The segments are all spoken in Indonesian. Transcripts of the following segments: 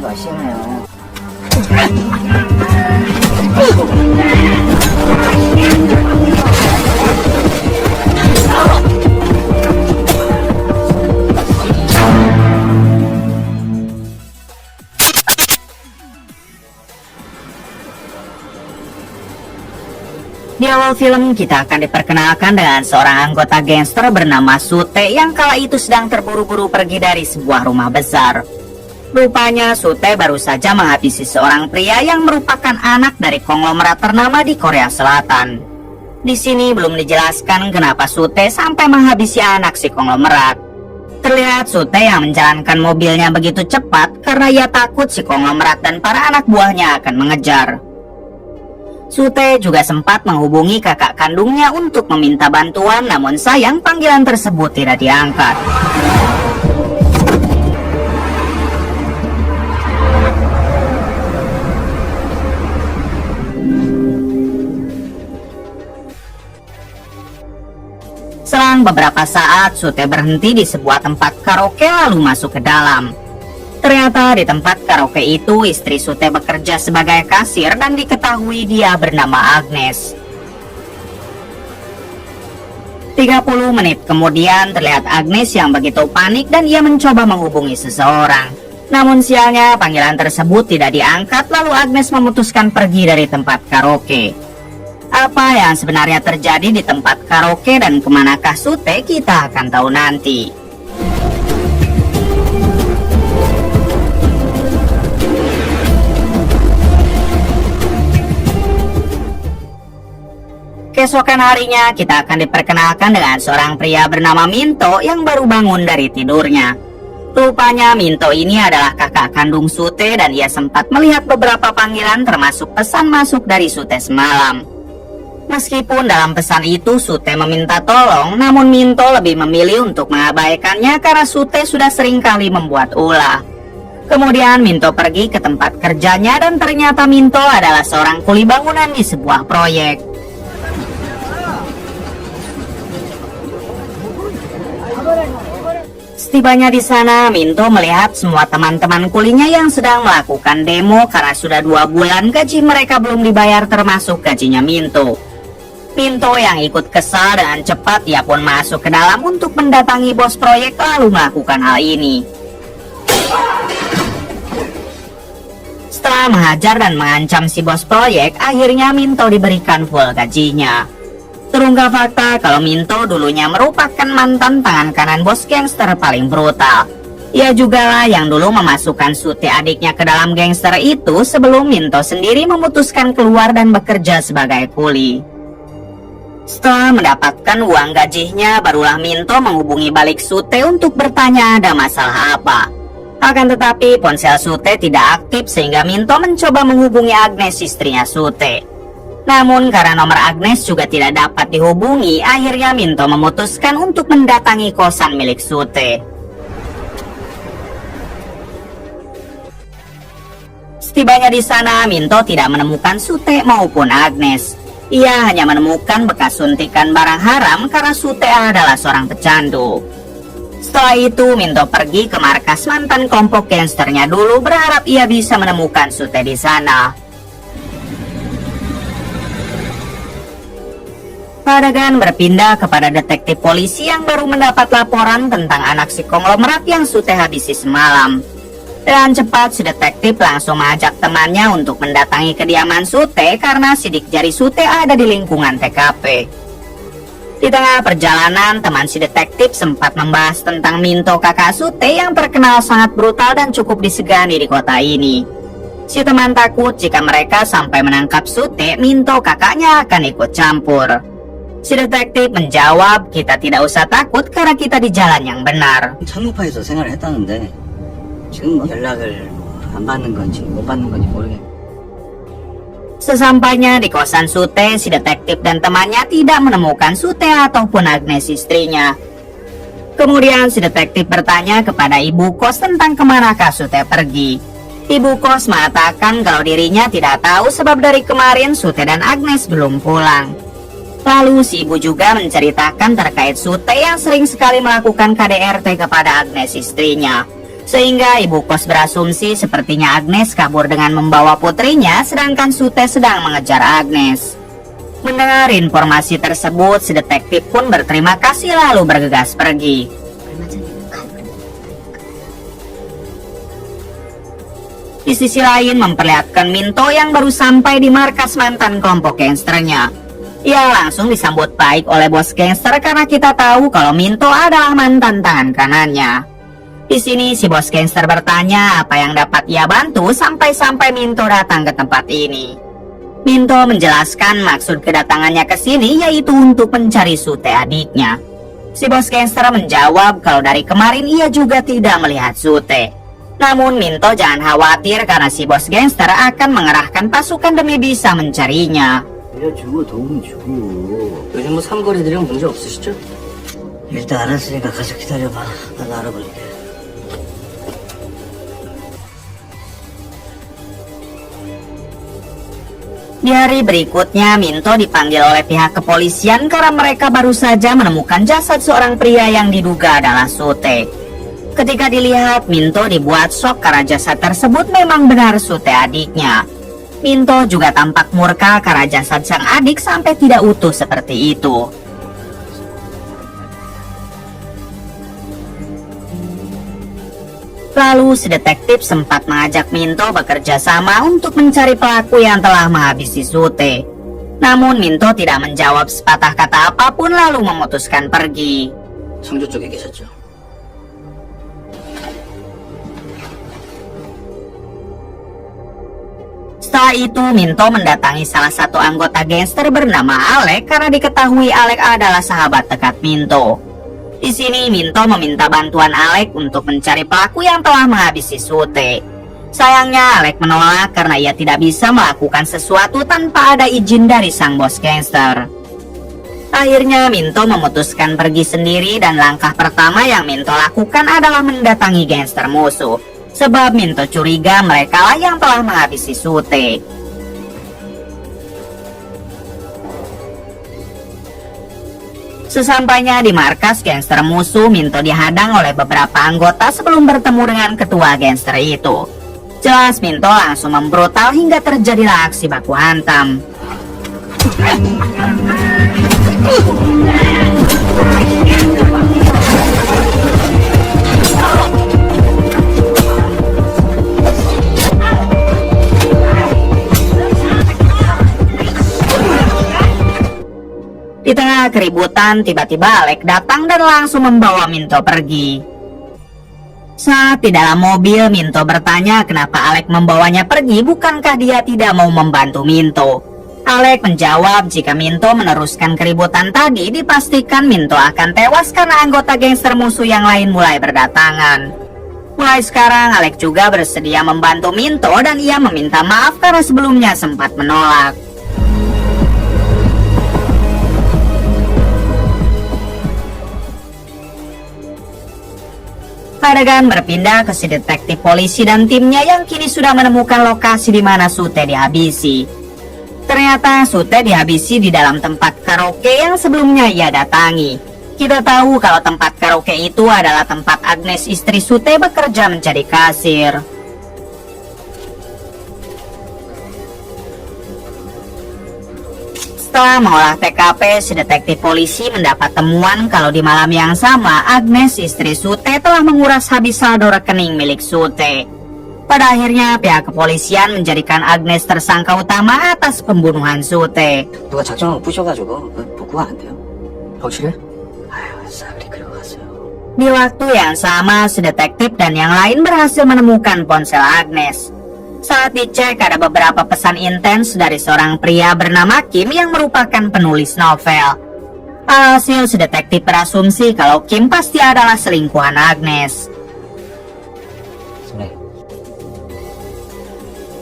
마시나요? Di awal film kita akan diperkenalkan dengan seorang anggota gangster bernama Sute yang kala itu sedang terburu-buru pergi dari sebuah rumah besar. Rupanya Sute baru saja menghabisi seorang pria yang merupakan anak dari konglomerat ternama di Korea Selatan. Di sini belum dijelaskan kenapa Sute sampai menghabisi anak si konglomerat. Terlihat Sute yang menjalankan mobilnya begitu cepat karena ia takut si konglomerat dan para anak buahnya akan mengejar. Sute juga sempat menghubungi kakak kandungnya untuk meminta bantuan, namun sayang panggilan tersebut tidak diangkat. Selang beberapa saat, Sute berhenti di sebuah tempat karaoke lalu masuk ke dalam. Ternyata di tempat karaoke itu istri Sute bekerja sebagai kasir dan diketahui dia bernama Agnes. 30 menit kemudian terlihat Agnes yang begitu panik dan ia mencoba menghubungi seseorang. Namun sialnya panggilan tersebut tidak diangkat, lalu Agnes memutuskan pergi dari tempat karaoke. Apa yang sebenarnya terjadi di tempat karaoke dan kemanakah Sute, kita akan tahu nanti. Keesokan harinya kita akan diperkenalkan dengan seorang pria bernama Minto yang baru bangun dari tidurnya. Rupanya Minto ini adalah kakak kandung Sute dan ia sempat melihat beberapa panggilan termasuk pesan masuk dari Sute semalam. Meskipun dalam pesan itu Sute meminta tolong, namun Minto lebih memilih untuk mengabaikannya karena Sute sudah seringkali membuat ulah. Kemudian Minto pergi ke tempat kerjanya dan ternyata Minto adalah seorang kuli bangunan di sebuah proyek. Setibanya di sana, Minto melihat semua teman-teman kulinya yang sedang melakukan demo karena sudah 2 bulan gaji mereka belum dibayar termasuk gajinya Minto. Minto yang ikut kesal dengan cepat ia pun masuk ke dalam untuk mendatangi bos proyek lalu melakukan hal ini. Setelah menghajar dan mengancam si bos proyek, akhirnya Minto diberikan full gajinya. Terungkap fakta kalau Minto dulunya merupakan mantan tangan kanan bos gangster paling brutal. Ia juga lah yang dulu memasukkan Sute adiknya ke dalam gangster itu sebelum Minto sendiri memutuskan keluar dan bekerja sebagai kuli. Setelah mendapatkan uang gajinya, barulah Minto menghubungi balik Sute untuk bertanya ada masalah apa. Akan tetapi ponsel Sute tidak aktif sehingga Minto mencoba menghubungi Agnes, istrinya Sute. Namun karena nomor Agnes juga tidak dapat dihubungi, akhirnya Minto memutuskan untuk mendatangi kosan milik Sute. Setibanya di sana, Minto tidak menemukan Sute maupun Agnes. Ia hanya menemukan bekas suntikan barang haram karena Sute adalah seorang pecandu. Setelah itu, Minto pergi ke markas mantan kelompok gangsternya dulu berharap ia bisa menemukan Sute di sana. Adegan berpindah kepada detektif polisi yang baru mendapat laporan tentang anak si konglomerat yang Sute habisi semalam. Dengan cepat si detektif langsung mengajak temannya untuk mendatangi kediaman Sute karena sidik jari Sute ada di lingkungan TKP. Di tengah perjalanan, teman si detektif sempat membahas tentang Minto kakak Sute yang terkenal sangat brutal dan cukup disegani di kota ini. Si teman takut jika mereka sampai menangkap Sute, Minto kakaknya akan ikut campur. Si detektif menjawab, kita tidak usah takut karena kita di jalan yang benar. 청유파에서 생활을 했다는데 지금 연락을 안 받는 건지 못 받는 건지 모르겠네. Sesampainya di kosan Sute, si detektif dan temannya tidak menemukan Sute ataupun Agnes istrinya. Kemudian si detektif bertanya kepada ibu kos tentang kemanakah Sute pergi. Ibu kos mengatakan kalau dirinya tidak tahu sebab dari kemarin Sute dan Agnes belum pulang. Lalu si ibu juga menceritakan terkait Sute yang sering sekali melakukan KDRT kepada Agnes istrinya. Sehingga ibu kos berasumsi sepertinya Agnes kabur dengan membawa putrinya, sedangkan Sute sedang mengejar Agnes. Mendengar informasi tersebut, si detektif pun berterima kasih lalu bergegas pergi. Di sisi lain memperlihatkan Minto yang baru sampai di markas mantan kelompok gangsternya. Ia langsung disambut baik oleh bos gangster karena kita tahu kalau Minto adalah mantan tangan kanannya. Di sini si bos gangster bertanya apa yang dapat ia bantu sampai-sampai Minto datang ke tempat ini. Minto menjelaskan maksud kedatangannya ke sini yaitu untuk mencari Sute adiknya. Si bos gangster menjawab kalau dari kemarin ia juga tidak melihat Sute. Namun Minto jangan khawatir karena si bos gangster akan mengerahkan pasukan demi bisa mencarinya. 알려주고 도움 주고. 요즘 뭐 삼거리들이랑 문제 없으시죠? 일단 알았으니까 가서 기다려봐. 나도 알아볼게. Di hari berikutnya, Minto dipanggil oleh pihak kepolisian karena mereka baru saja menemukan jasad seorang pria yang diduga adalah Sute. Ketika dilihat, Minto dibuat shock karena jasad tersebut memang benar Sute adiknya. Minto juga tampak murka karena jasad sang adik sampai tidak utuh seperti itu. Lalu si detektif sempat mengajak Minto bekerja sama untuk mencari pelaku yang telah menghabisi Sute. Namun Minto tidak menjawab sepatah kata apapun lalu memutuskan pergi. 상조 쪽에 계셨죠? Setelah itu Minto mendatangi salah satu anggota gangster bernama Alek karena diketahui Alek adalah sahabat dekat Minto. Di sini Minto meminta bantuan Alek untuk mencari pelaku yang telah menghabisi Sute. Sayangnya Alek menolak karena ia tidak bisa melakukan sesuatu tanpa ada izin dari sang bos gangster. Akhirnya Minto memutuskan pergi sendiri dan langkah pertama yang Minto lakukan adalah mendatangi gangster musuh. Sebab Minto curiga mereka lah yang telah menghabisi Sute. Sesampainya di markas gangster musuh, Minto dihadang oleh beberapa anggota sebelum bertemu dengan ketua gangster itu. Jelas Minto langsung membrutal hingga terjadilah aksi baku hantam. Di tengah keributan, tiba-tiba Alek datang dan langsung membawa Minto pergi. Saat di dalam mobil, Minto bertanya kenapa Alek membawanya pergi, bukankah dia tidak mau membantu Minto. Alek menjawab jika Minto meneruskan keributan tadi, dipastikan Minto akan tewas karena anggota gangster musuh yang lain mulai berdatangan. Mulai sekarang, Alek juga bersedia membantu Minto dan ia meminta maaf karena sebelumnya sempat menolak. Adegan berpindah ke si detektif polisi dan timnya yang kini sudah menemukan lokasi di mana Sute dihabisi. Ternyata Sute dihabisi di dalam tempat karaoke yang sebelumnya ia datangi. Kita tahu kalau tempat karaoke itu adalah tempat Agnes istri Sute bekerja menjadi kasir. Setelah mengolah TKP, si detektif polisi mendapat temuan kalau di malam yang sama Agnes istri Sute telah menguras habis saldo rekening milik Sute. Pada akhirnya pihak kepolisian menjadikan Agnes tersangka utama atas pembunuhan Sute. 누가 작정하고 부셔가지고 복구가 안 돼요? 확실해? 아유, 싸그리 그려갔어요. Di waktu yang sama, si detektif dan yang lain berhasil menemukan ponsel Agnes. Saat dicek, ada beberapa pesan intens dari seorang pria bernama Kim yang merupakan penulis novel. Alhasil, si detektif berasumsi kalau Kim pasti adalah selingkuhan Agnes.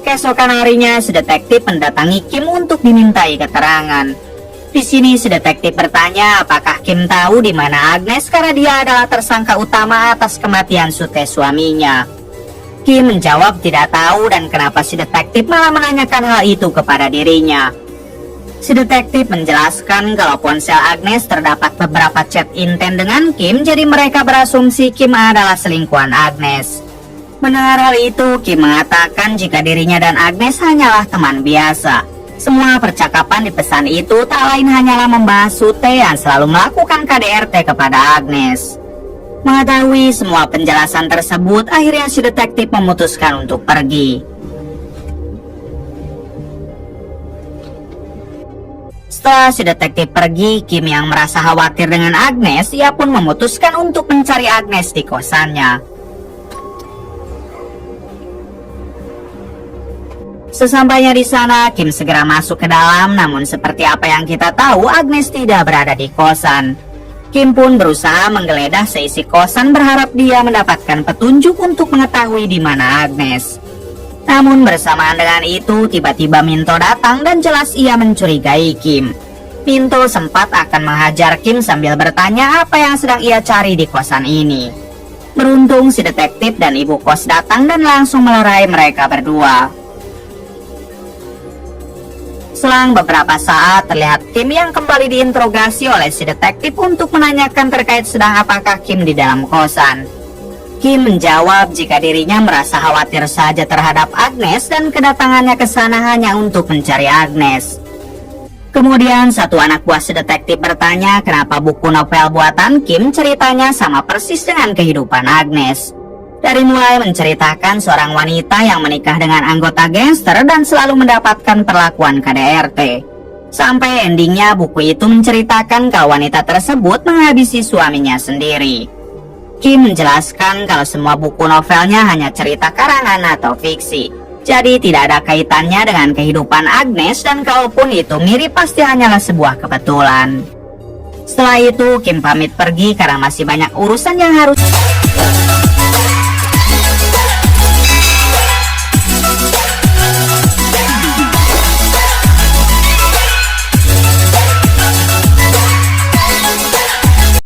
Keesokan harinya, si detektif mendatangi Kim untuk dimintai keterangan. Di sini, si detektif bertanya apakah Kim tahu di mana Agnes karena dia adalah tersangka utama atas kematian Sute suaminya. Kim menjawab tidak tahu dan kenapa si detektif malah menanyakan hal itu kepada dirinya. Si detektif menjelaskan kalau ponsel Agnes terdapat beberapa chat inten dengan Kim, jadi mereka berasumsi Kim adalah selingkuhan Agnes. Mendengar hal itu, Kim mengatakan jika dirinya dan Agnes hanyalah teman biasa. Semua percakapan di pesan itu tak lain hanyalah membahas Sute yang selalu melakukan KDRT kepada Agnes. Mengetahui semua penjelasan tersebut, akhirnya si detektif memutuskan untuk pergi. Setelah si detektif pergi, Kim yang merasa khawatir dengan Agnes, ia pun memutuskan untuk mencari Agnes di kosannya. Sesampainya di sana, Kim segera masuk ke dalam, namun seperti apa yang kita tahu, Agnes tidak berada di kosan. Kim pun berusaha menggeledah seisi kosan berharap dia mendapatkan petunjuk untuk mengetahui di mana Agnes. Namun bersamaan dengan itu, tiba-tiba Minto datang dan jelas ia mencurigai Kim. Minto sempat akan menghajar Kim sambil bertanya apa yang sedang ia cari di kosan ini. Beruntung si detektif dan ibu kos datang dan langsung melerai mereka berdua. Selang beberapa saat, terlihat Kim yang kembali diinterogasi oleh si detektif untuk menanyakan terkait sedang apakah Kim di dalam kosan. Kim menjawab jika dirinya merasa khawatir saja terhadap Agnes dan kedatangannya ke sana hanya untuk mencari Agnes. Kemudian satu anak buah si detektif bertanya kenapa buku novel buatan Kim ceritanya sama persis dengan kehidupan Agnes. Dari mulai menceritakan seorang wanita yang menikah dengan anggota gangster dan selalu mendapatkan perlakuan KDRT. Sampai endingnya buku itu menceritakan kalau wanita tersebut menghabisi suaminya sendiri. Kim menjelaskan kalau semua buku novelnya hanya cerita karangan atau fiksi. Jadi tidak ada kaitannya dengan kehidupan Agnes dan kalaupun itu mirip pasti hanyalah sebuah kebetulan. Setelah itu Kim pamit pergi karena masih banyak urusan yang harus